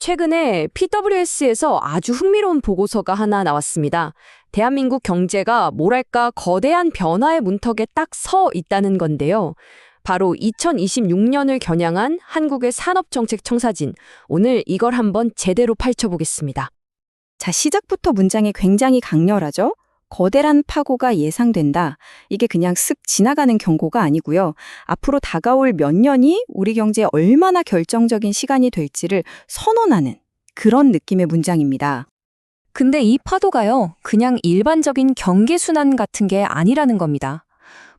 최근에 PwC에서 아주 흥미로운 보고서가 하나 나왔습니다. 대한민국 경제가 뭐랄까 거대한 변화의 문턱에 딱 서 있다는 건데요. 바로 2026년을 겨냥한 한국의 산업정책 청사진. 오늘 이걸 한번 제대로 파헤쳐보겠습니다. 자, 시작부터 문장이 굉장히 강렬하죠? 거대한 파고가 예상된다. 이게 그냥 쓱 지나가는 경고가 아니고요. 앞으로 다가올 몇 년이 우리 경제에 얼마나 결정적인 시간이 될지를 선언하는 그런 느낌의 문장입니다. 근데 이 파도가요, 그냥 일반적인 경계순환 같은 게 아니라는 겁니다.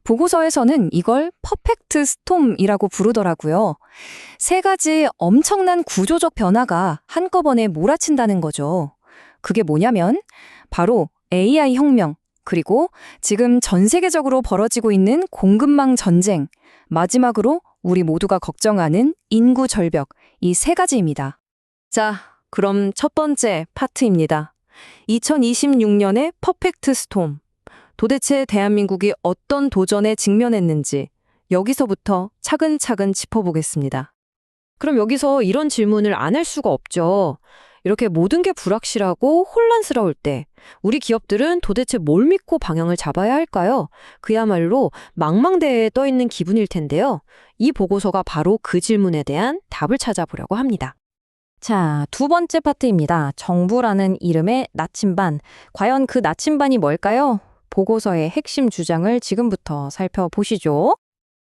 보고서에서는 이걸 퍼펙트 스톰이라고 부르더라고요. 세 가지 엄청난 구조적 변화가 한꺼번에 몰아친다는 거죠. 그게 뭐냐면 바로 AI 혁명, 그리고 지금 전 세계적으로 벌어지고 있는 공급망 전쟁, 마지막으로 우리 모두가 걱정하는 인구 절벽, 이 세 가지입니다. 자, 그럼 첫 번째 파트입니다. 2026년의 퍼펙트 스톰. 도대체 대한민국이 어떤 도전에 직면했는지 여기서부터 차근차근 짚어보겠습니다. 그럼 여기서 이런 질문을 안 할 수가 없죠. 이렇게 모든 게 불확실하고 혼란스러울 때 우리 기업들은 도대체 뭘 믿고 방향을 잡아야 할까요? 그야말로 망망대해에 떠 있는 기분일 텐데요. 이 보고서가 바로 그 질문에 대한 답을 찾아보려고 합니다. 자, 두 번째 파트입니다. 정부라는 이름의 나침반. 과연 그 나침반이 뭘까요? 보고서의 핵심 주장을 지금부터 살펴보시죠.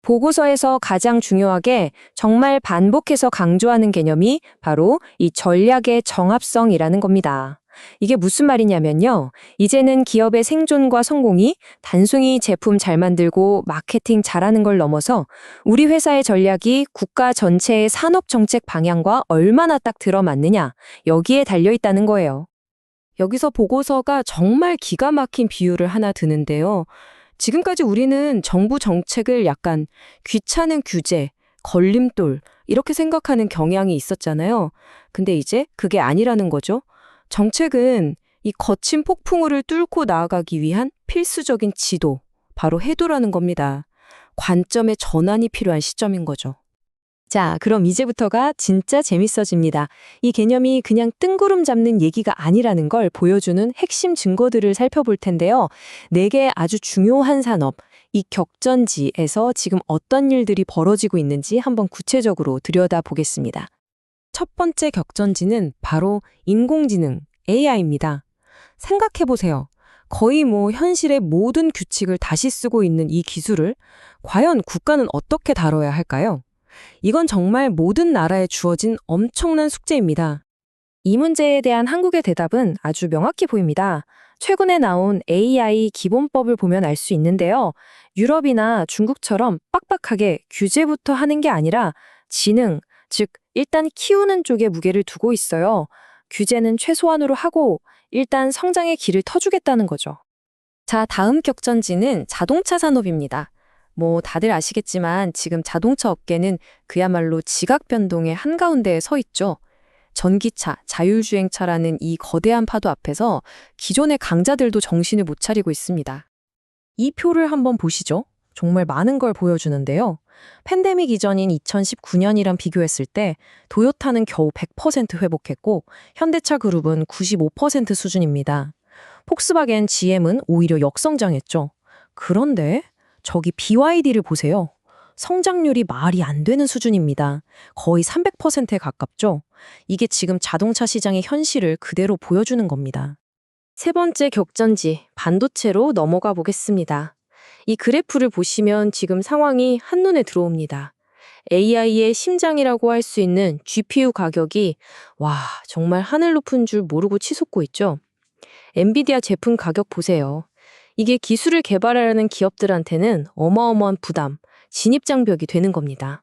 보고서에서 가장 중요하게 정말 반복해서 강조하는 개념이 바로 이 전략의 정합성이라는 겁니다. 이게 무슨 말이냐면요. 이제는 기업의 생존과 성공이 단순히 제품 잘 만들고 마케팅 잘하는 걸 넘어서 우리 회사의 전략이 국가 전체의 산업 정책 방향과 얼마나 딱 들어맞느냐, 여기에 달려 있다는 거예요. 여기서 보고서가 정말 기가 막힌 비유를 하나 드는데요. 지금까지 우리는 정부 정책을 약간 귀찮은 규제, 걸림돌 이렇게 생각하는 경향이 있었잖아요. 근데 이제 그게 아니라는 거죠. 정책은 이 거친 폭풍우를 뚫고 나아가기 위한 필수적인 지도, 바로 해도라는 겁니다. 관점의 전환이 필요한 시점인 거죠. 자, 그럼 이제부터가 진짜 재밌어집니다. 이 개념이 그냥 뜬구름 잡는 얘기가 아니라는 걸 보여주는 핵심 증거들을 살펴볼 텐데요. 4개의 아주 중요한 산업, 이 격전지에서 지금 어떤 일들이 벌어지고 있는지 한번 구체적으로 들여다보겠습니다. 첫 번째 격전지는 바로 인공지능, AI입니다. 생각해보세요. 거의 현실의 모든 규칙을 다시 쓰고 있는 이 기술을 과연 국가는 어떻게 다뤄야 할까요? 이건 정말 모든 나라에 주어진 엄청난 숙제입니다. 이 문제에 대한 한국의 대답은 아주 명확히 보입니다. 최근에 나온 AI 기본법을 보면 알 수 있는데요. 유럽이나 중국처럼 빡빡하게 규제부터 하는 게 아니라 지능, 즉 일단 키우는 쪽에 무게를 두고 있어요. 규제는 최소한으로 하고 일단 성장의 길을 터주겠다는 거죠. 자, 다음 격전지는 자동차 산업입니다. 다들 아시겠지만 지금 자동차 업계는 그야말로 지각 변동의 한가운데에 서 있죠. 전기차, 자율주행차라는 이 거대한 파도 앞에서 기존의 강자들도 정신을 못 차리고 있습니다. 이 표를 한번 보시죠. 정말 많은 걸 보여주는데요. 팬데믹 이전인 2019년이랑 비교했을 때 도요타는 겨우 100% 회복했고 현대차 그룹은 95% 수준입니다. 폭스바겐, GM은 오히려 역성장했죠. 그런데 저기 BYD를 보세요. 성장률이 말이 안 되는 수준입니다. 거의 300%에 가깝죠. 이게 지금 자동차 시장의 현실을 그대로 보여주는 겁니다. 세 번째 격전지, 반도체로 넘어가 보겠습니다. 이 그래프를 보시면 지금 상황이 한눈에 들어옵니다. AI의 심장이라고 할 수 있는 GPU 가격이 정말 하늘 높은 줄 모르고 치솟고 있죠. 엔비디아 제품 가격 보세요. 이게 기술을 개발하려는 기업들한테는 어마어마한 부담, 진입장벽이 되는 겁니다.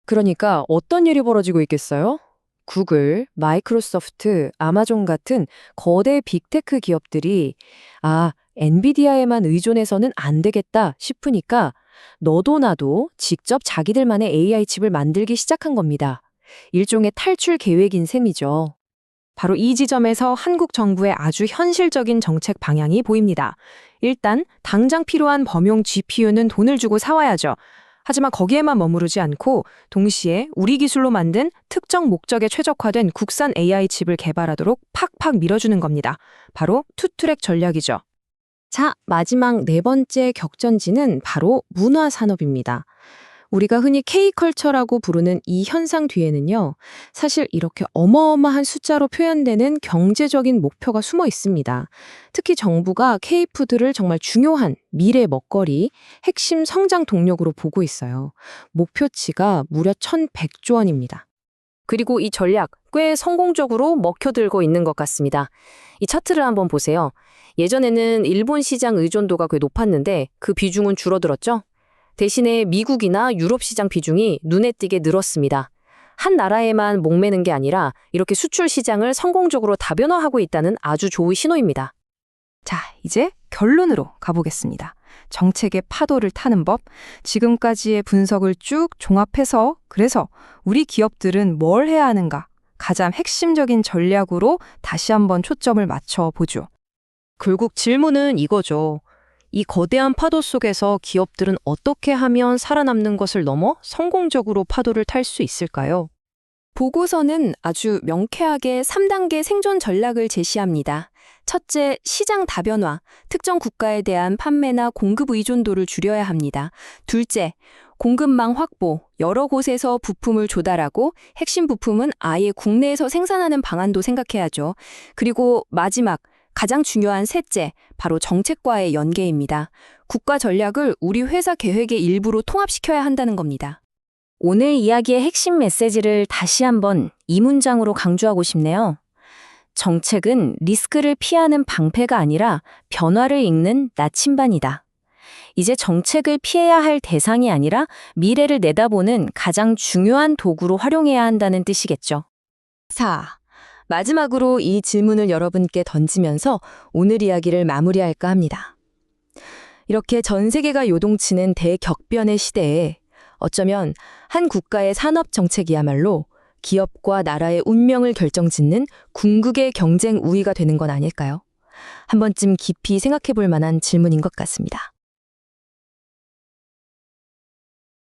그러니까 어떤 일이 벌어지고 있겠어요? 구글, 마이크로소프트, 아마존 같은 거대 빅테크 기업들이 엔비디아에만 의존해서는 안 되겠다 싶으니까 너도 나도 직접 자기들만의 AI 칩을 만들기 시작한 겁니다. 일종의 탈출 계획인 셈이죠. 바로 이 지점에서 한국 정부의 아주 현실적인 정책 방향이 보입니다. 일단 당장 필요한 범용 GPU는 돈을 주고 사와야죠. 하지만 거기에만 머무르지 않고 동시에 우리 기술로 만든 특정 목적에 최적화된 국산 AI 칩을 개발하도록 팍팍 밀어주는 겁니다. 바로 투트랙 전략이죠. 자, 마지막 네 번째 격전지는 바로 문화산업입니다. 우리가 흔히 K컬처라고 부르는 이 현상 뒤에는요, 사실 이렇게 어마어마한 숫자로 표현되는 경제적인 목표가 숨어 있습니다. 특히 정부가 K푸드를 정말 중요한 미래 먹거리, 핵심 성장 동력으로 보고 있어요. 목표치가 무려 1,100조 원입니다. 그리고 이 전략 꽤 성공적으로 먹혀들고 있는 것 같습니다. 이 차트를 한번 보세요. 예전에는 일본 시장 의존도가 꽤 높았는데 그 비중은 줄어들었죠? 대신에 미국이나 유럽 시장 비중이 눈에 띄게 늘었습니다. 한 나라에만 목매는 게 아니라 이렇게 수출 시장을 성공적으로 다변화하고 있다는 아주 좋은 신호입니다. 자, 이제 결론으로 가보겠습니다. 정책의 파도를 타는 법, 지금까지의 분석을 쭉 종합해서 그래서 우리 기업들은 뭘 해야 하는가? 가장 핵심적인 전략으로 다시 한번 초점을 맞춰보죠. 결국 질문은 이거죠. 이 거대한 파도 속에서 기업들은 어떻게 하면 살아남는 것을 넘어 성공적으로 파도를 탈 수 있을까요? 보고서는 아주 명쾌하게 3단계 생존 전략을 제시합니다. 첫째, 시장 다변화, 특정 국가에 대한 판매나 공급 의존도를 줄여야 합니다. 둘째, 공급망 확보, 여러 곳에서 부품을 조달하고 핵심 부품은 아예 국내에서 생산하는 방안도 생각해야죠. 그리고 마지막, 가장 중요한 셋째, 바로 정책과의 연계입니다. 국가 전략을 우리 회사 계획의 일부로 통합시켜야 한다는 겁니다. 오늘 이야기의 핵심 메시지를 다시 한번 이 문장으로 강조하고 싶네요. 정책은 리스크를 피하는 방패가 아니라 변화를 읽는 나침반이다. 이제 정책을 피해야 할 대상이 아니라 미래를 내다보는 가장 중요한 도구로 활용해야 한다는 뜻이겠죠. 4. 마지막으로 이 질문을 여러분께 던지면서 오늘 이야기를 마무리할까 합니다. 이렇게 전 세계가 요동치는 대격변의 시대에 어쩌면 한 국가의 산업 정책이야말로 기업과 나라의 운명을 결정짓는 궁극의 경쟁 우위가 되는 건 아닐까요? 한 번쯤 깊이 생각해 볼 만한 질문인 것 같습니다.